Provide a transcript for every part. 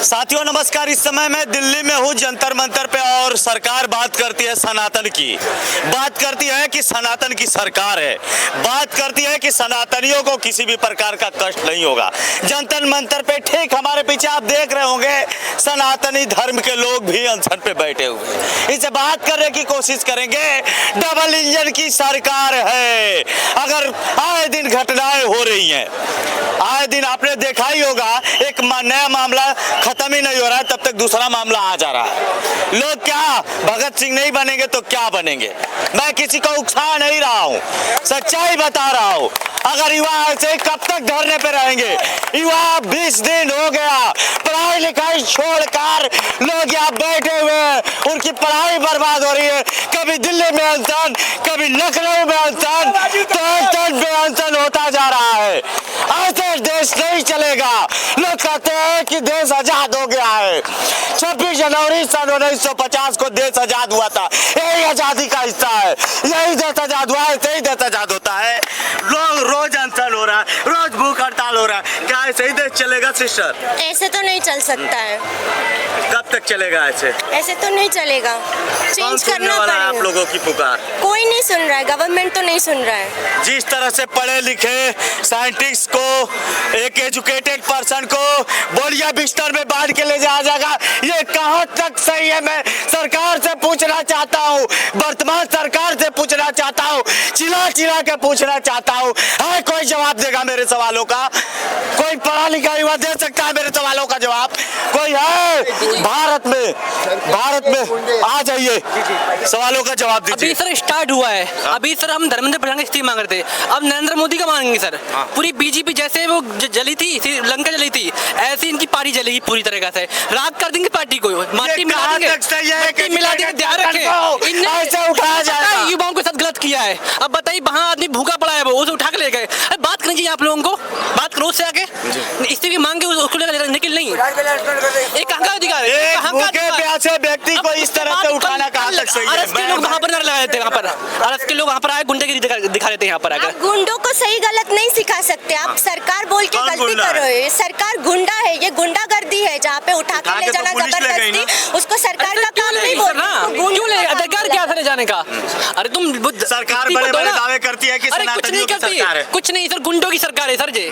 साथियों नमस्कार। इस समय मैं दिल्ली में हूँ जंतर मंतर पे और सरकार बात करती है सनातन की, बात करती है कि सनातन की सरकार है, बात करती है कि सनातनियों को किसी भी प्रकार का कष्ट नहीं होगा। जंतर मंतर पे ठीक हमारे पीछे आप देख रहे होंगे सनातनी धर्म के लोग भी अनशन पे बैठे हुए, इनसे बात करने की कोशिश करेंगे। डबल इंजन की सरकार है, अगर आए दिन घटनाएं हो रही हैं, आए दिन आपने देखा ही होगा एक नया मामला खत्म ही नहीं हो रहा है तब तक दूसरा मामला आ जा रहा है। लोग क्या भगत सिंह नहीं बनेंगे तो क्या बनेंगे। मैं किसी को उकसा नहीं रहा हूँ, सच्चाई बता रहा हूँ। अगर युवा ऐसे कब तक धरने पे रहेंगे। युवा 20 दिन हो गया पढ़ाई लिखाई छोड़कर लोग यहाँ बैठे हुए हैं, उनकी पढ़ाई बर्बाद हो रही है। कभी दिल्ली में अनशन, कभी लखनऊ में अनशन, तो अनशन पे अनशन होता जा रहा है। ऐसे देश नहीं चलेगा। लोग कहते हैं कि देश आजाद हो गया है। 26 जनवरी सन 1950 को देश आजाद हुआ था, यही आजादी का हिस्सा है। यही देश आजाद हुआ है, यही देश आजाद होता है। लोग रोज अनशन हो रहा है, रोज भूख हड़ताल हो रहा है। क्या ऐसे ही देश चलेगा सिस्टर? ऐसे तो नहीं चल सकता है। कब तक चलेगा ऐसे? ऐसे तो नहीं चलेगा, चेंज करना पड़ेगा। आप लोगों की पुकार कोई नहीं सुन रहा है, गवर्नमेंट तो नहीं सुन रहा है। जिस तरह से पढ़े लिखे साइंटिस्ट को, एक एजुकेटेड पर्सन को बोलिया बिस्तर में बांध के ले जाया जाएगा, ये कहाँ तक सही है? मैं सरकार से पूछना चाहता हूँ, वर्तमान सरकार से पूछना चाहता हूँ, चिल्ला चिल्ला के पूछना चाहता हूँ। है कोई जवाब देगा मेरे सवालों का? कोई पढ़ा लिखा युवा दे सकता है मेरे सवालों का जवाब? कोई है भारत में आ जाइए, सवालों का जवाब दीजिए। अभी सर स्टार्ट हुआ है, अभी सर हम धर्मेंद्र प्रधान की स्थिति मांग रहे थे, अब नरेंद्र मोदी का मांगेंगे सर। पूरी बीजेपी जैसे वो जली थी, श्रीलंका जली थी, ऐसी इनकी पार्टी जलेगी पूरी तरीके से। राख कर देंगे पार्टी को, माटी मिला देंगे। ध्यान रखें, इनने युवाओं के साथ गलत किया है। अब बताइए वहाँ आदमी भूखा पड़ा है, वो उसे उठा के ले गए। बात करनी चाहिए आप लोगों को, बात करो उससे आगे स्थिति मांगे उसको निकल नहीं। एक कहाँ का अधिकार है व्यक्ति को इस तरह से उठाना कहाँ तक सही है? के लोग वहाँ पर नारे लगाए थे, वहाँ पर अरस के लोग वहाँ पर आए गुंडागिरी दिखा रहे थे यहाँ पर आकर। आप गुंडों को सही गलत नहीं सिखा सकते। आप सरकार बोल के गलती कर रहे हो। सरकार गुंडा है, ये गुंडागर्दी है। जहाँ पे उठा के ले जाना जबरदस्ती, उसको सरकार का काम नहीं बोलना। क्यों ले अधिकार क्या था ले जाने का? अरे तुम सरकार बड़े-बड़े दावे करती है कि कुछ नहीं करती, कुछ नहीं सर, गुंडों की सरकार है सर जी।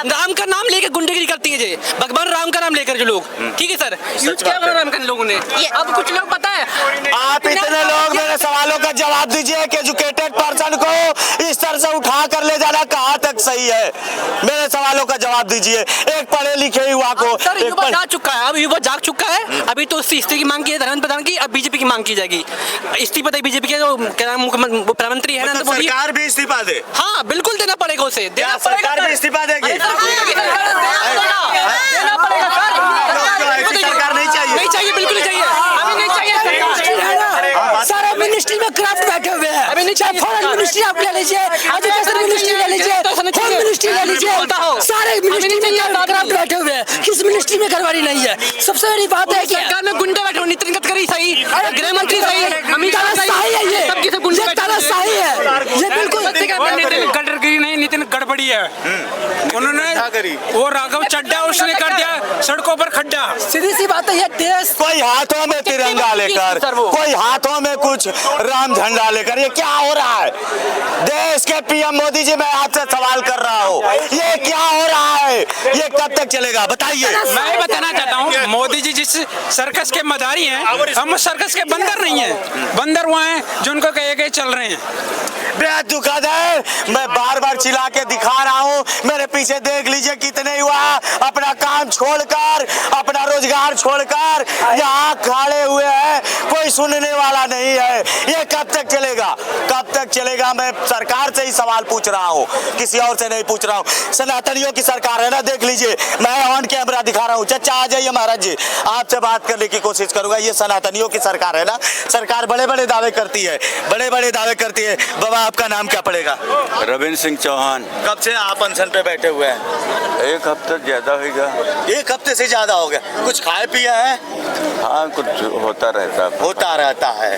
राम का नाम लेकर गुंडागिरी करती है जी, भगवान राम का नाम लेकर जो लोग, ठीक है सर, यूज क्या राम के लोगों ने। अब कुछ लोग पता है, आप इतने लोग मेरे सवालों का जवाब दीजिए कि एजुकेटेड पर्सन को इस तरह से उठा कर ले जाना कहाँ तक सही है? मेरे सवालों का जवाब दीजिए। एक पढ़े लिखे युवा को युवा जाग चुका है, अब युवा जाग चुका है। अभी तो इस्तीफे की मांग की है धर्मेंद्र प्रधान की, अब बीजेपी की मांग की जाएगी। इस्तीफा दे बीजेपी के जो प्रधानमंत्री है नरेंद्र मोदी, सरकार भी इस्तीफा दे। हाँ बिल्कुल देना पड़ेगा उसे, देना सरकार भी इस्तीफा देगी। सरकार नहीं चाहिए, नहीं चाहिए, बिल्कुल नहीं चाहिए, अभी नहीं चाहिए। सारे मिनिस्ट्री में क्राफ्ट बैठे हुए हैं। अभी नहीं चाहिए। फॉरेन मिनिस्ट्री आप ले लीजिए, एजुकेशन मिनिस्ट्री ले लीजिए, होम मिनिस्ट्री ले लीजिए, सारे मिनिस्ट्री में क्राफ्ट बैठे हुए हैं। किस मिनिस्ट्री में करवानी नहीं है? सबसे बड़ी बात है कि सरकार में गुंडा बैठे हो, नितिन गडकरी सही, गृह मंत्री सही, अमित शाह सही है, ये सही है, ये बिल्कुल गडकरी नहीं, नितिन गड़बड़ी है। उन्होंने वो राघव चड्डा उसने कर दिया सड़कों पर खड्डा। सीधी सी बात है, ये देश कोई हाथों में तिरंगा लेकर, कोई हाथों में कुछ राम झंडा लेकर, ये क्या हो रहा है? देश के पीएम मोदी जी, मैं आपसे सवाल कर रहा हूँ, ये क्या हो रहा है? ये कब तक चलेगा बताइए? मैं बताना चाहता हूँ, मोदी जी जिस सर्कस के मदारी हैं, हम सर्कस के बंदर नहीं हैं। बंदर वो हैं जो उनको कहे चल रहे हैं। बेहद दुखद है, मैं बार बार चिल्ला के दिखा रहा हूँ। मेरे पीछे देख लीजिए कितने युवा अपना काम छोड़कर, अपना रोजगार छोड़कर यहाँ खड़े हुए हैं। कोई सुनने वाला नहीं है। ये कब तक चलेगा? कब तक चलेगा? मैं सरकार से ही सवाल पूछ रहा हूँ, किसी और से नहीं पूछ रहा हूँ। सनातनियों की सरकार है ना, देख लीजिए, मैं ऑन कैमरा दिखा रहा हूँ। चाचा आ जाइए महाराज जी, आपसे बात करने की कोशिश करूंगा। ये सनातनियों की सरकार है ना, सरकार बड़े बड़े दावे करती है, बड़े बड़े दावे करती है। बाबा आपका नाम क्या पड़ेगा? रविंद्र सिंह चौहान। कब से आप अनशन पे बैठे हुए हैं? एक हफ्ता ज्यादा होगा। एक हफ्ते से ज्यादा हो गया। कुछ खाए पिए हैं? हाँ कुछ होता रहता है।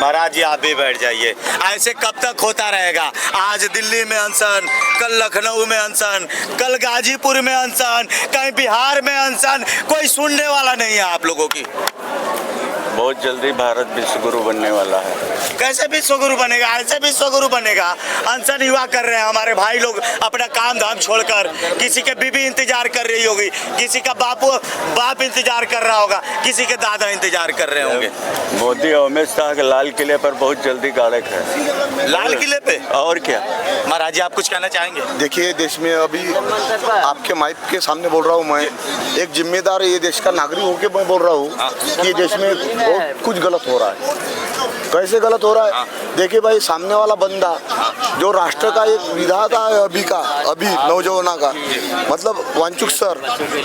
महाराज जी आप भी बैठ जाइए। ऐसे कब तक होता रहेगा? आज दिल्ली में अनशन, कल लखनऊ में अनशन, कल गाजीपुर में अनशन, कहीं बिहार में अनशन, कोई सुनने वाला नहीं है आप लोगों की। बहुत जल्दी भारत विश्व गुरु बनने वाला है। कैसे विश्वगुरु बनेगा? ऐसे विश्वगुरु बनेगा? अनशन युवा कर रहे हैं हमारे भाई लोग, अपना काम धाम छोड़कर। किसी के बीबी इंतजार कर रही होगी, किसी का बाप इंतजार कर रहा होगा, किसी के दादा इंतजार कर रहे होंगे। मोदी और अमित शाह के लाल किले पर बहुत जल्दी गाड़क है। लाल किले पे? और क्या महाराज जी, आप कुछ कहना चाहेंगे? देखिए, देश में अभी आपके माइक के सामने बोल रहा हूँ मैं, एक जिम्मेदार ये देश का नागरिक होकर मैं बोल रहा हूँ कि देश में बहुत कुछ गलत हो रहा है। कैसे गलत हो रहा है? देखिए भाई, सामने वाला बंदा जो राष्ट्र का एक विधाता है अभी नौजवाना का, मतलब वांचुक सर,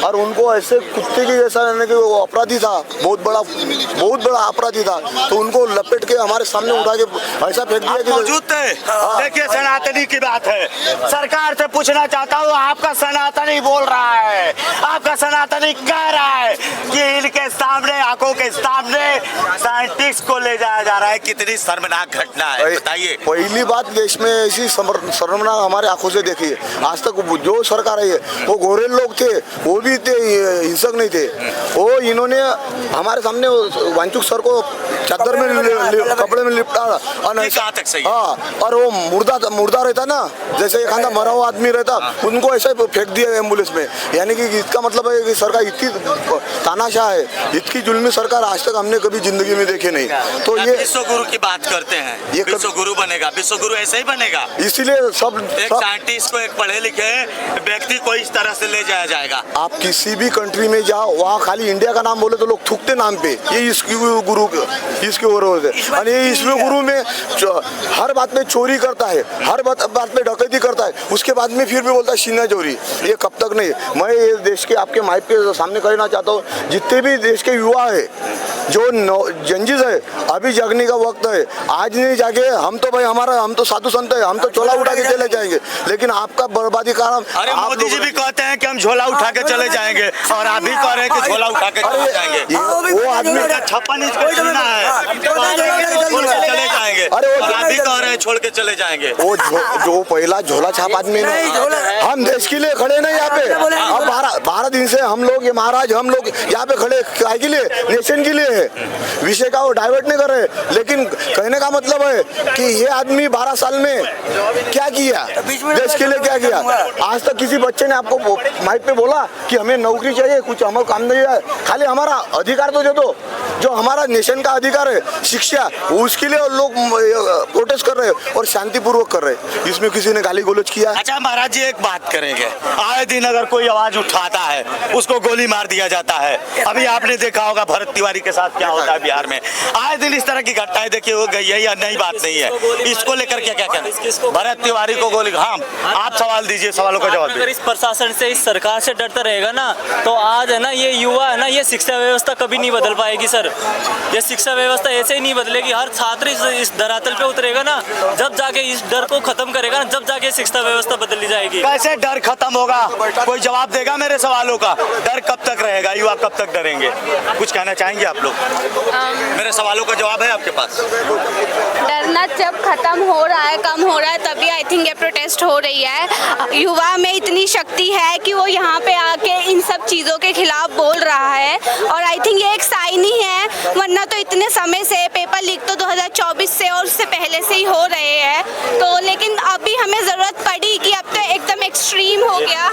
और उनको ऐसे कुत्ते के जैसा रहने के, वो अपराधी था, बहुत बड़ा अपराधी था, तो उनको लपेट के हमारे सामने उठा के ऐसा फेंक दिया कि मौजूद थे। देखिए, सनातनी की बात है, सरकार से पूछना चाहता हूँ, आपका सनातनी बोल रहा है, आपका सनातनी कह रहा है कि इनके सामने, आंखों के सामने साइंटिस्ट को ले जाया जा रहा है। कितनी शर्मनाक घटना है, बताइए। पहली बात, देश में ऐसी शर्मनाक हमारे आंखों से देखी है आज तक। जो सरकार है वो गोरे लोग थे, वो भी थे, हिंसक नहीं थे। वो इन्होंने हमारे सामने वांचुक सर को चादर में कपड़े में लिपटा, हाँ, और वो मुर्दा रहता ना, जैसे एक खाना मरा हुआ आदमी रहता, उनको ऐसा फेंक दिया एम्बुलेंस में। यानी कि इसका मतलब है कि सरकार इतनी तानाशाह है, इतनी जुल्मी सरकार आज तक हमने कभी जिंदगी में देखे नहीं। तो ये विश्वगुरु की बात करते हैं, ये विश्वगुरु बनेगा, विश्वगुरु ऐसे ही बनेगा। इसीलिए सब एक साइंटिस्ट को, एक पढ़े लिखे व्यक्ति को इस तरह से ले जाया जाएगा। आप किसी भी कंट्री में जाओ, वहाँ खाली इंडिया का नाम बोले तो लोग थूकते नाम पे, ये इसकी गुरु, इसके और और ये ईश्वर गुरु में हर बात में चोरी करता है, हर बात में डकैती करता है, उसके बाद में फिर भी बोलता है सीना चोरी। ये कब तक नहीं। मैं ये देश के आपके माइक के सामने कहना चाहता हूँ, जितने भी देश के युवा है, जो जंजिस है, अभी जगने का वक्त है। आज नहीं जागे हम तो भाई, हम तो साधु संत है, हम तो झोला उठा के चले जाएंगे, लेकिन आपका बर्बादी कारण। अरे मोदी जी भी कहते हैं कि हम झोला उठा के चले जाएंगे, और आप भी कह रहे हैं कि झोला उठा के चले जाएंगे। वो आदमी का 56 इंच का चुना है, छोड़ के चले जाएंगे। अरे वो आप भी कह रहे हैं छोड़ के चले जाएंगे। वो जो पहला झोला छाप आदमी, हम देश के लिए खड़े नहीं यहाँ पे। अब 12 दिन से हम लोग, ये महाराज, हम लोग यहाँ पे खड़े काय के लिए? नेशन के लिए है। विषय का वो डाइवर्ट नहीं कर रहे, लेकिन कहने का मतलब है कि ये आदमी 12 साल में क्या किया, देश के लिए क्या किया? आज तक किसी बच्चे ने आपको माइक पे बोला कि हमें नौकरी चाहिए, कुछ हमें काम नहीं है, खाली हमारा अधिकार तो दे दो, जो हमारा नेशन का अधिकार है, शिक्षा, उसके लिए लोग प्रोटेस्ट कर रहे हैं और शांतिपूर्वक कर रहे हैं। इसमें किसी ने गाली गलौज किया। अच्छा महाराज जी, एक बात करेंगे, आए दिन अगर कोई आवाज उठाता है, उसको गोली मार दिया जाता है। अभी आपने देखा होगा भरत तिवारी के साथ क्या होता है बिहार में। आए दिन इस तरह की घटनाएं देखिए हो गई है, या नई बात नहीं है? इसको लेकर क्या कहना? भरत तिवारी को गोली, हाँ, आप सवाल दीजिए, सवालों का जवाब दीजिए। इस प्रशासन से, इस सरकार से डरता रहेगा ना, तो आज है ना, ये युवा है ना, ये शिक्षा व्यवस्था कभी नहीं बदल पाएगी सर। ये शिक्षा व्यवस्था ऐसे ही नहीं बदलेगी। हर छात्र इस धरातल पे उतरेगा ना, जब जाके इस डर को खत्म करेगा ना, जब जाके शिक्षा व्यवस्था बदली जाएगी। कैसे डर खत्म होगा? कोई जवाब देगा मेरे सवालों का? डर कब तक रहेगा? युवा कब तक डरेंगे? कुछ कहना चाहेंगे आप लोग? मेरे सवालों का जवाब है आपके पास? डरना जब खत्म हो रहा है, कम हो रहा है, तभी आई थिंक ये प्रोटेस्ट हो रही है। युवा में इतनी शक्ति है कि वो यहाँ पे आके इन सब चीज़ों के खिलाफ बोल रहा है, और आई थिंक ये एक साइन ही है, वरना तो इतने समय से पेपर लीक तो 2024 से और उससे पहले से ही हो रहे हैं। तो लेकिन अभी हमें ज़रूरत पड़ी कि अब तो एकदम एक्सट्रीम हो गया।